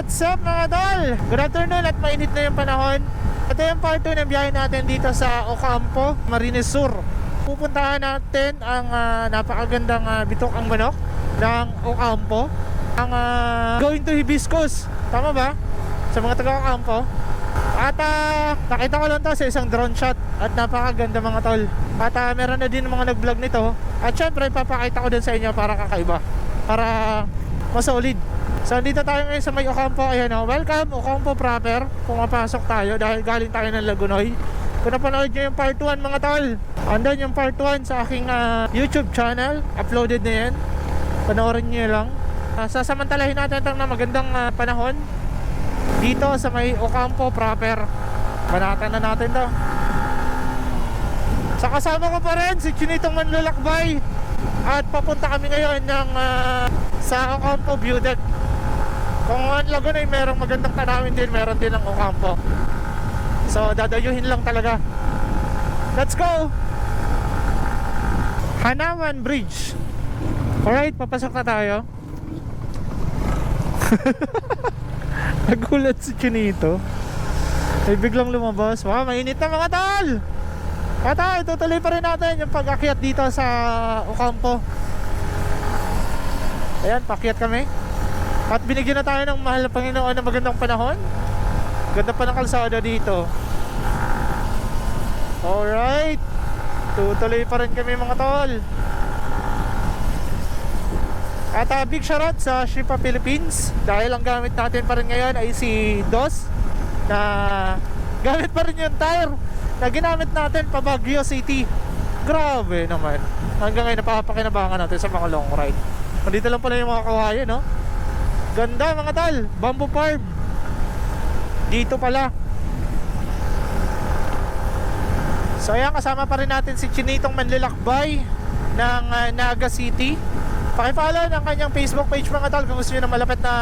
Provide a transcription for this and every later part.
What's up mga tol? Good afternoon at mainit na yung panahon. Ito yung part 2 ng biyahe natin dito sa Ocampo, Marines Sur. Pupuntahan natin ang napakagandang bitok ang manok ng Ocampo. Ang going to Hibiscus. Tama ba? Sa mga taga Ocampo. At nakita ko lang to sa isang drone shot. At napakaganda mga tol. At meron na din mga nag-vlog nito. At syempre papakita ko din sa inyo para kakaiba, para mas solid. So dito tayo ngayon sa may Ocampo. Ayan o, welcome Ocampo proper. Pumapasok tayo dahil galing tayo ng Lagunoy. Kung napanood nyo yung part 1 mga tol, andun yung part 1 sa aking YouTube channel. Uploaded na yan. Panoorin nyo lang. Sasamantalahin natin itong na magandang panahon dito sa may Ocampo proper. Banatan na natin to. Sa kasama ko pa rin si Chinitong Manlalakbay. At papunta kami ngayon ng sa Ocampo View Deck. Kung ang Lagunoy merong magandang tanawin din, meron din ang Ocampo. So dadayuhin lang talaga. Let's go! Hanawan Bridge. Alright, papasok na tayo. Nagulat si Chinito. Ay biglang lumabas. Wow, mainit na mga tol! At tutuloy pa rin natin yung pag-akyat dito sa Ocampo. Ayan, pakyat kami. At binigyan na tayo ng mahal na Panginoon ng magandang panahon. Ganda pa ng kalsada dito. Alright, tutuloy pa rin kami mga tol. At big shoutout sa Shipa Philippines. Dahil ang gamit natin pa rin ngayon ay si DOS, na gamit pa rin yung tire na ginamit natin pa Baguio City. Grabe naman. Hanggang ngayon napapakinabangan natin sa mga long ride. Nandito lang pala yung mga kawayan, no? Ganda mga tol. Bamboo farm dito pala. So ayan, kasama pa rin natin si Chinitong Manlalakbay ng Naga City. Pakipollow ng kanyang Facebook page mga tol kung gusto nyo ng malapit na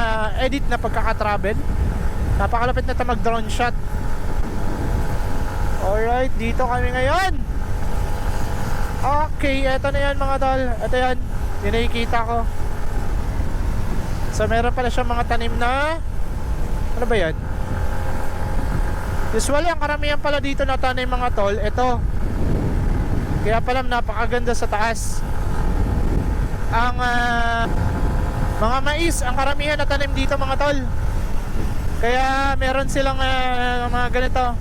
edit na pagkakatravel. Napakalapit na ito mag drone shot. Alright, dito kami ngayon. Okay, eto na yan mga tol. Eto yan, yung nakikita ko. So meron pala siyang mga tanim na, ano ba yan? Usually ang karamihan pala dito na tanim mga tol, ito. Kaya pala napakaganda sa taas. Ang mga mais, ang karamihan na tanim dito mga tol. Kaya meron silang mga ganito.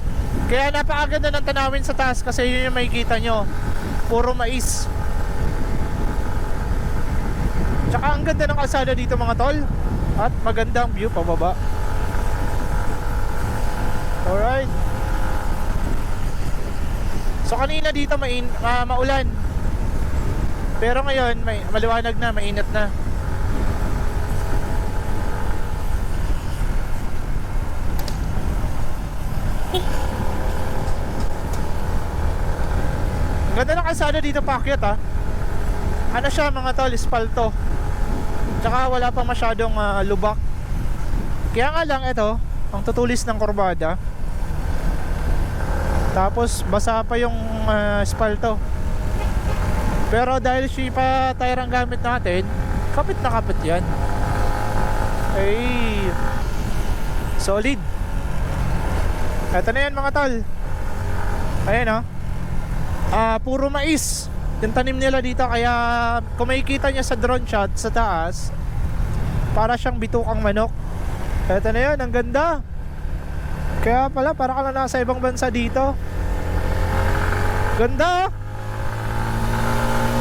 Kaya napakaganda ng tanawin sa taas kasi yun yung makikita nyo. Puro mais. Tsaka ang ganda ng kalsada dito mga tol. At magandang view pababa. Alright. So kanina dito maulan. Pero ngayon maliwanag na, mainit na. Ang ganda ng kalsada dito paakyat ha. Ano siya mga tol, espalto. Tsaka wala pa masyadong lubak. Kaya nga lang ito, ang tutulis ng kurbada. Tapos basa pa yung espalto. Pero dahil Shipa tire ang gamit natin, kapit na kapit yan. Ay, solid. Ito na yan mga tol. Ayan o. Puro mais yung tanim nila dito. Kaya kung makikita nyo sa drone shot sa taas, para siyang bitukang manok. Ito na yan, ang ganda. Kaya pala para ka lang nasa ibang bansa dito. Ganda.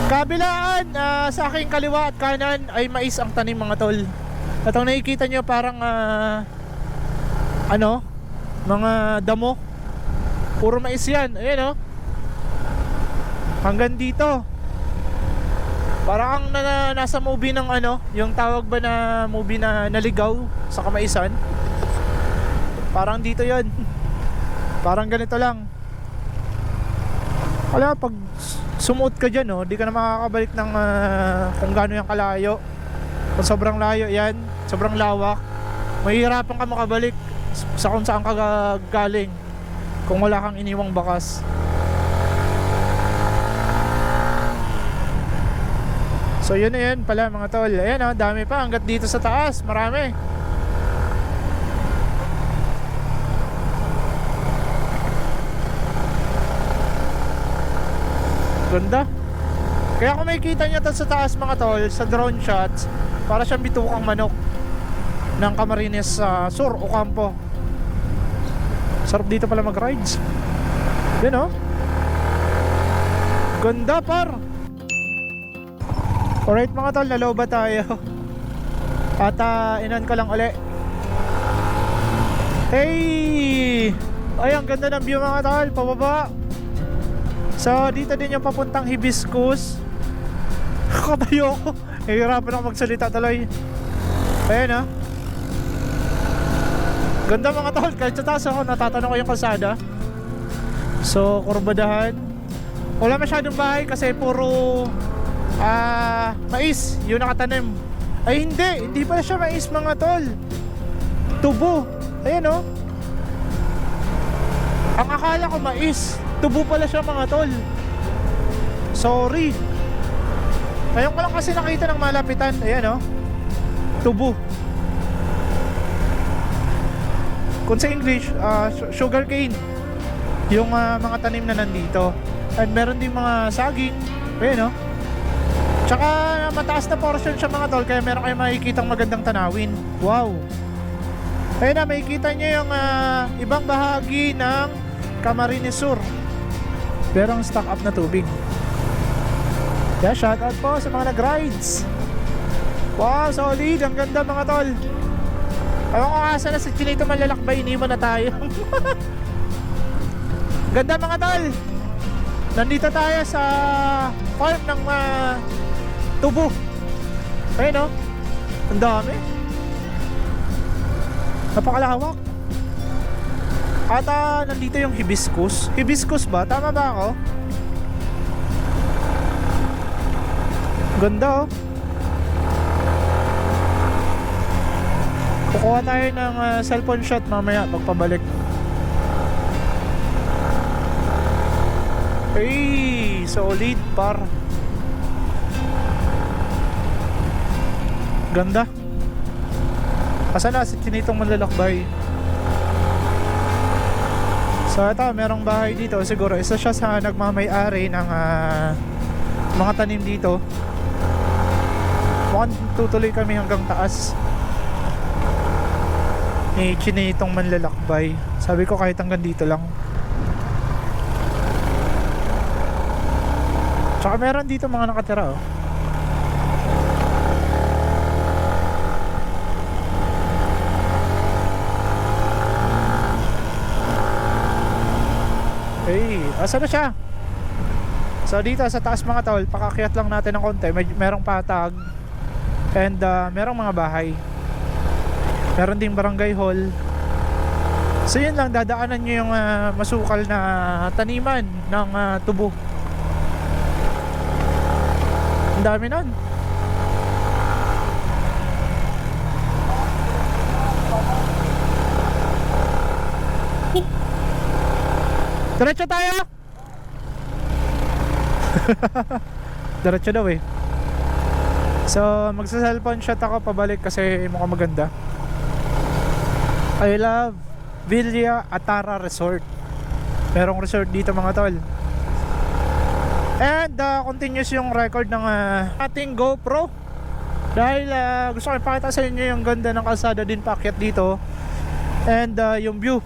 Kabilaan sa aking kaliwa at kanan ay mais ang tanim mga tol. At ang nakikita nyo parang mga damo. Puro mais yan. Ayan o. Hanggang dito. Parang nasa movie ng yung tawag ba na movie na Naligaw sa Kamaisan. Parang dito yon. Parang ganito lang. Kaya pag sumuot ka dyan di ka na makakabalik ng kung gaano yung kalayo. Kung sobrang layo yan, sobrang lawak, mahihirapan ka makabalik sa kung saan ka galing kung wala kang iniwang bakas. So yun na yun pala mga tol. Ayan dami pa hanggat dito sa taas, marami. Ganda. Kaya kung makikita nyo to sa taas mga tol, sa drone shots, para siyang bitukang manok ng Camarines Sur, Ocampo. Sarap dito pala mag-rides. Yan oh. Ganda par. Alright mga tol, naloba tayo. At inan ko lang uli. Hey! Ay, ang ganda ng view mga tol, pababa. So dito din yung papuntang Hibiscus. Kabayo ko. Hihirapan ako magsalita tuloy. Ayan ah. Ganda mga tol, kahit sa taas ako natatanong ko yung kalsada. So kurbadahan. Wala masyadong bahay kasi puro mais yung nakatanim. Ay hindi pala siya mais mga tol. Tubo. Ayan oh. Ang akala ko mais, tubo pala siya mga tol. Sorry. Ngayon ko lang kasi nakita ng malapitan. Ayan oh. Tubo. Kung sa English, sugar cane. Yung mga tanim na nandito. At meron din mga saging. Ayan oh. Tsaka mataas na portion siya mga tol, kaya meron kayong makikitang magandang tanawin. Wow. Ayun na, makikita nyo yung ibang bahagi ng Camarines Sur. Pero ang stock up na tubig. Kaya shoutout po sa mga nag-rides. Wow, solid. Ang ganda mga tol. Ewan ko asa na sa Chinito malalakbay, iniwan na tayo. Ganda mga tol. Nandito tayo sa farm ng tubo. Ayun oh. Ang dami. Napakalawak. At nandito yung hibiscus. Hibiscus ba? Tama ba ako? Ganda oh. Kukuha tayo ng cellphone shot mamaya pagpabalik. Hey, solid par. Ganda. Asa na si Chinitong malalakbay. So ito, merong bahay dito. Siguro isa siya sa nagmamay-ari ng mga tanim dito. Mukhang tutuloy kami hanggang taas ni Chinitong manlalakbay. Sabi ko kahit hanggang dito lang. Tsaka meron dito mga nakatira oh. Hey, asa na siya? So dito sa taas mga tol, pakakyat lang natin ng konti. Merong patag. And merong mga bahay. Meron ding barangay hall. So yun lang, dadaanan nyo yung masukal na taniman ng tubo. Ang dami nun. Diretso tayo. Diretso daw eh. So magsa-cellphone shot ako pabalik kasi mukhang maganda. I love Villa Atara Resort. Merong resort dito mga tol. And continuous yung record ng ating GoPro. Dahil gusto ko ipakita sa inyo yung ganda ng kalsada din paakyat dito. And yung view.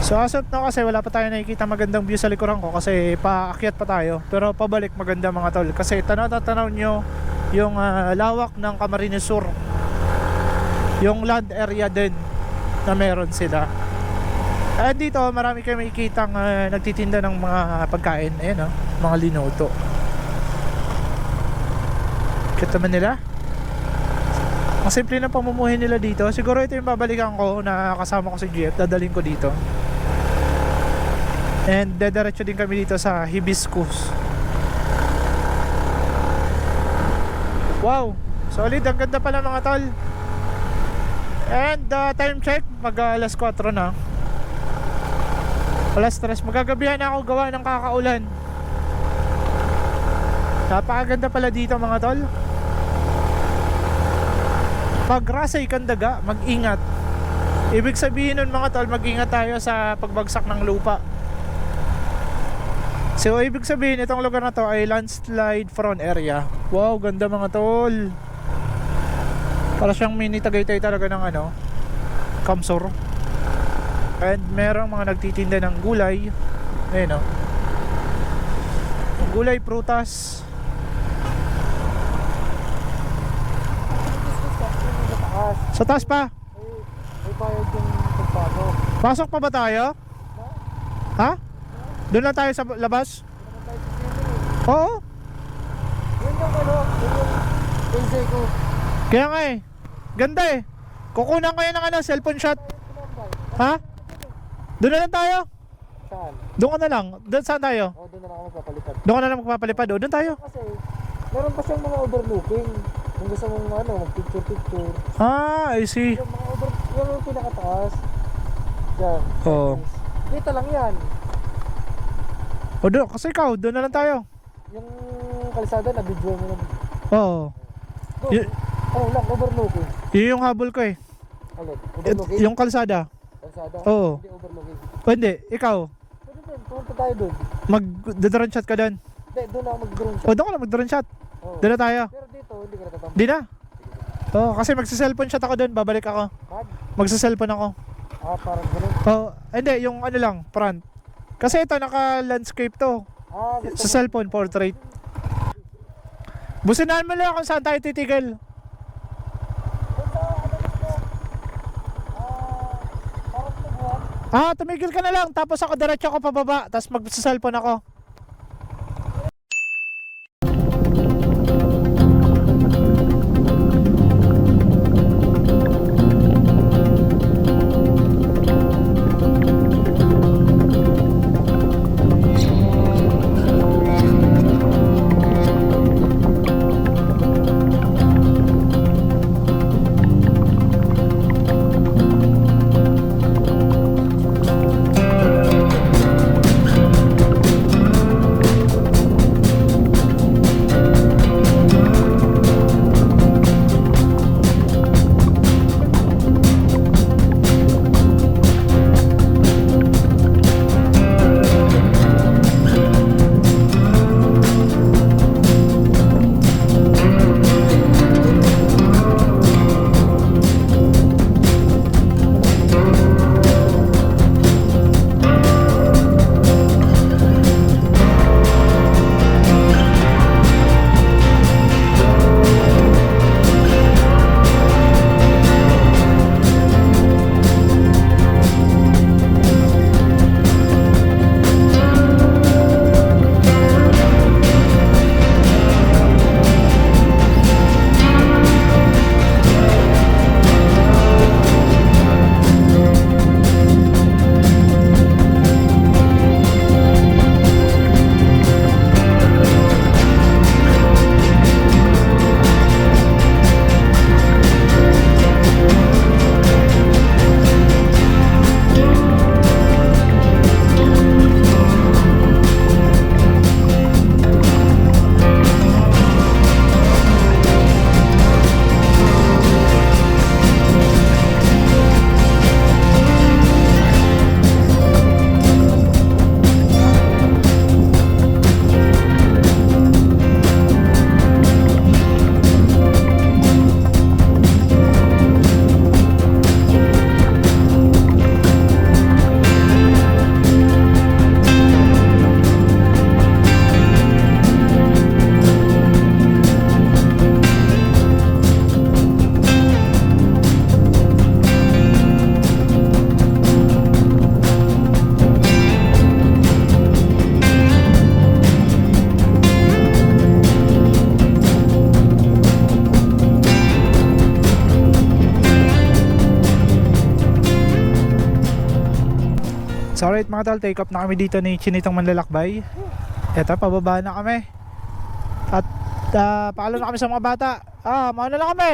So as of now kasi wala pa tayo nakikita magandang view sa likuran ko kasi paakyat pa tayo. Pero pabalik maganda mga tol kasi tanaw nyo yung lawak ng Camarines Sur. Yung land area din na meron sila. At dito marami kayo makikitang nagtitinda ng mga pagkain. Ayan mga linoto. Kita man nila. Ang simple na pamumuhay nila dito. Siguro ito yung babalikan ko na kasama ko si Jeff. Dadalhin ko dito. And dediretso din kami dito sa Hibiscus. Wow, solid, ang ganda pala mga tol. And time check, mag alas 4 na. Alas 3, magagabihan na ako gawa ng kakaulan. Napakaganda pala dito mga tol. Pag rasay kang daga, mag-ingat. Ibig sabihin nun mga tol, mag-ingat tayo sa pagbagsak ng lupa. So ibig sabihin itong lugar na to ay landslide prone area. Wow, ganda mga tol. Para siyang mini Tagaytay talaga ng ano, Kamsur. And merong mga nagtitinda ng gulay. Ayun o, gulay, prutas. Sa taas pa. May bayad yung pagpasok. Pasok pa ba tayo? Ha? Doon lang tayo sa labas? Oo. Yun yung ano, yun yung base ko. Kaya nga eh, ganda eh. Kukunan ko yan ng ano, cellphone shot. Ha? Doon na lang tayo. Saan? Doon ka na lang. Doon saan tayo? O, doon na lang ako magpapalipad. Doon ka na lang magpapalipad. O, doon tayo. Kasi, meron pa siyang mga overlooking. Kung gusto mong ano, mag-picture-picture. Ah, I see. Yung mga yung pinakataas. Diyan. Oo. Dito lang yan. O, doon. Kasi ikaw, doon na lang tayo. Yung kalsada na video mo na. Oo. Doon. Ano lang, overlooking. Yun yung habol ko eh. Alin? Overlooking? Yung kalsada. Kalsada? Oo. Hindi overlooking. O, hindi. Ikaw, Pwede din, pumunta tayo doon. mag-drone shot ka doon. Hindi, doon ako mag-drone shot. O, doon ka na mag-drone shot. Oo. Doon na tayo. Pero dito, hindi ka natatambak. Di na. Oo, kasi magsa-cellphone shot ako doon. Babalik ako. Pad? Magsa-cellphone ako. Ah, parang ganun. Oo. Hindi, yung ano lang, front. Kasi ito, naka-landscape to. Ah, gusto Sa cellphone portrait. Businahan mo lang kung saan tayo titigil. Ah, tumigil ka na lang. Tapos ako diretso ako pababa. Tapos magsa-cellphone ako. So alright mga tol, take up na kami dito ni Chinitong Manlalakbay. Eto, pababa na kami. At paalam na kami sa mga bata. Mauna na kami.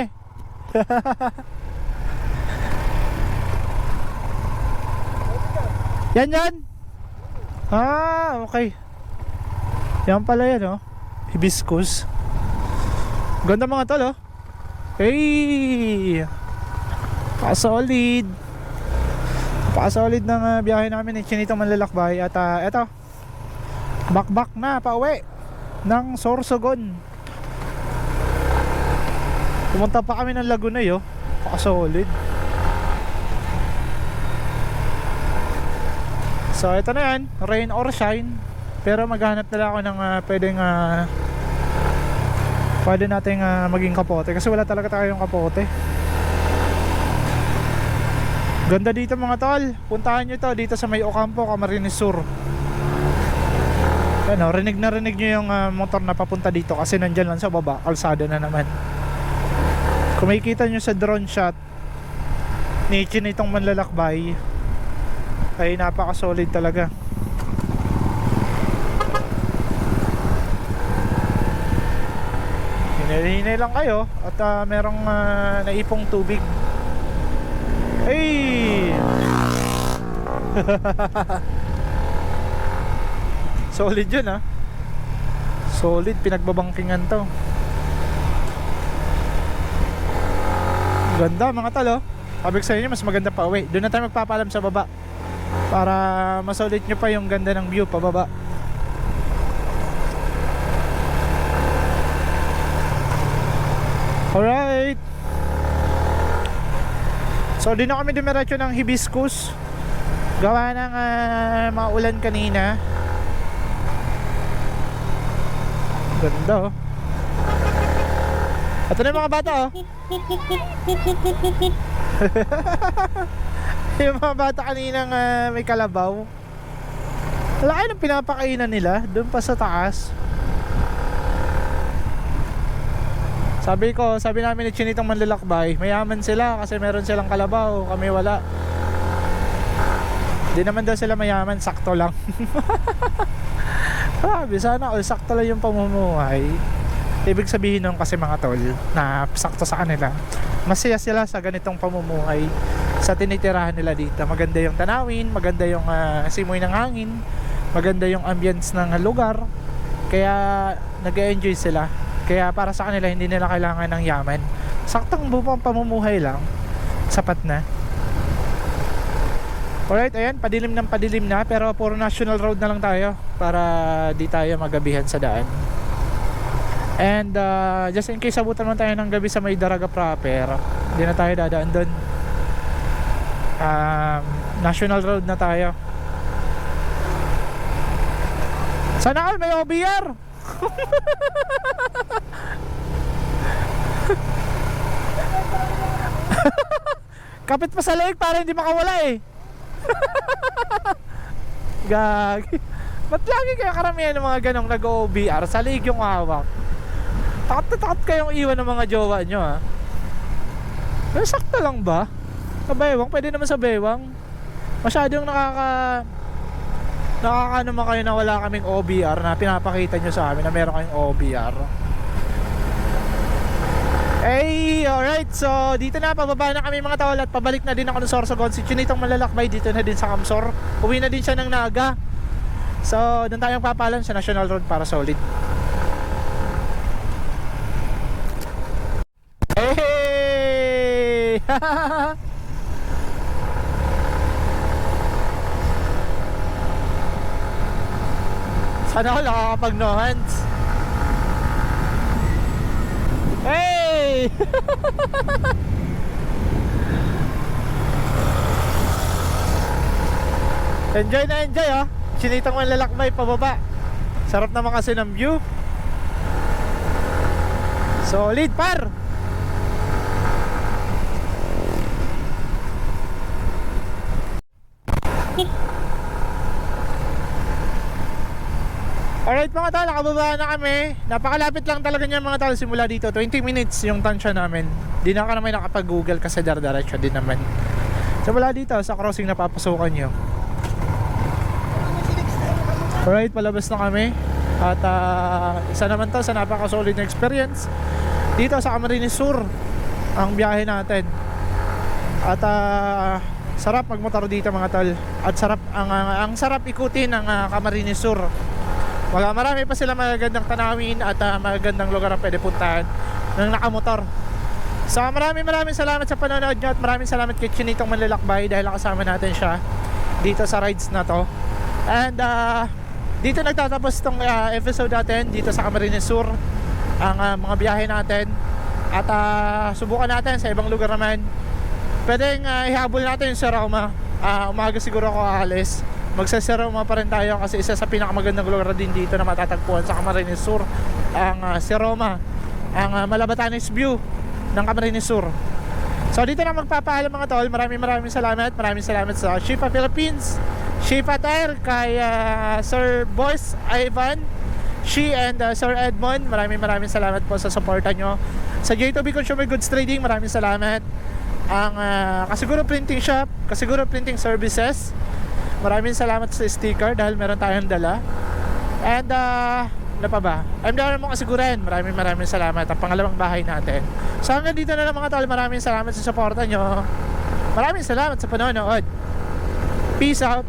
Yan. Okay. Yan pala yan, oh. Hibiscus. Ganda mga tol, oh. Hey! Solid. Solid ng biyahe namin ni Chinitong Manlalakbay. At eto, Bakbak na pauwi ng Sorsogon. Pumunta pa kami ng Laguna yo. Pakasolid. So ito na yan, rain or shine. Pero maghanap nila ako ng pwede nating maging kapote. Kasi wala talaga tayong kapote. Ganda dito mga tol. Puntahan nyo to dito sa may Ocampo, Camarines Sur. Ano, rinig na rinig nyo yung motor na papunta dito. Kasi nandyan lang sa baba, kalsada na naman. Kung makikita nyo sa drone shot ni Chinitong Manlalakbay, ay napaka-solid talaga. Hinay-hinay lang kayo at merong naipong tubig. Hey! Solid yun ha. Solid, pinagbabangkingan to. Ganda mga talo. Sabi ko sa inyo, mas maganda pa uwi. Doon na tayo magpapalam sa baba para masolid nyo pa yung ganda ng view pababa. Alright. So di na kami dumiretso ng Hibiscus. Gawa ng mga ulan kanina. Ganda oh. Ito na yung mga bata oh. Yung mga bata kaninang may kalabaw. Laki ng pinapakainan nila doon pa sa taas. Sabi namin ni Chinitong Manlalakbay, mayaman sila kasi meron silang kalabaw, kami wala. Hindi naman daw sila mayaman, sakto lang. Grabe, sana all sakto lang yung pamumuhay. Ibig sabihin nun kasi mga tol, na sakto sa kanila. Masaya sila sa ganitong pamumuhay, sa tinitirahan nila dito. Maganda yung tanawin, maganda yung simoy ng hangin, maganda yung ambience ng lugar. Kaya nag-enjoy sila. Kaya para sa kanila hindi nila kailangan ng yaman. Saktong bupang pamumuhay lang, sapat na. Alright, ayan, padilim ng padilim na. Pero puro national road na lang tayo para di tayo magabihan sa daan. And just in case abutan mo tayo ng gabi sa may Daraga proper, hindi na tayo dadaan doon. National road na tayo. Sana all may OBR. Kapit pa sa leeg para hindi makawala eh. Gagi. Ba't lagi kayo karamihan ng mga ganong nag-OBR sa leeg yung hawak? Takot na takot kayong iwan ng mga jowa nyo ha. Pero sakto lang ba? Sa bewang, pwede naman sa bewang. Masyadong nakakaano naman kayo na wala kaming OBR na pinapakita nyo sa amin na meron kayong OBR. Hey, alright. So, dito na, pababa na kami mga tawal at pabalik na din ako ng Sorsogon. Si Chinitong Manlalakbay dito na din sa Kamsor. Uwi na din siya ng Naga. So, doon tayong papalan sa National Road para solid. Hey! Sana ako nakakapag no hands. Hey! Enjoy na enjoy oh. Chinitong Manlalakbay pababa. Sarap naman kasi ng view. Solid par. Alright mga tol, nakababa na kami. Napakalapit lang talaga niya mga tol. Simula dito, 20 minutes yung tansya namin. Di na ka naman nakapag-google kasi dar-diretso din naman. Simula dito, sa crossing na papasukan nyo. Alright, palabas na kami. At isa naman to sa napaka-solid na experience. Dito sa Camarines Sur ang biyahe natin. At sarap magmotor dito mga tol. At sarap ang sarap ikutin ng Camarines Sur. Marami pa sila magagandang tanawin at magagandang lugar ang pwede puntahan ng nakamotor. So maraming salamat sa panonood nyo at maraming salamat kay Chinitong Manlalakbay dahil kasama natin siya dito sa rides na to. And dito nagtatapos itong episode natin dito sa Camarines Sur, ang mga biyahe natin. At subukan natin sa ibang lugar naman. Pwedeng ihabol natin yung Seroma. Umaga siguro ako aalis. Magsa-Seroma pa rin tayo kasi isa sa pinakamagandang lugar din dito na matatagpuan sa Camarines Sur, ang Seroma, ang Malabatanes view ng Camarines Sur. So dito na magpapaalam mga tol. Maraming salamat. Maraming salamat sa Shifa Philippines, Shifa Tire, kay Sir Boss Ivan, She and Sir Edmond. Maraming salamat po sa suporta nyo. Sa J2B Consumer Goods Trading, maraming salamat. Ang Kasiguro Printing Shop, Kasiguro Printing Services, maraming salamat sa sticker dahil meron tayong dala. And ano pa ba? MDR mo kasiguran. Maraming salamat. Ang pangalawang bahay natin. So hanggang dito na lang mga tol. Maraming salamat sa suporta nyo. Maraming salamat sa panonood. Peace out.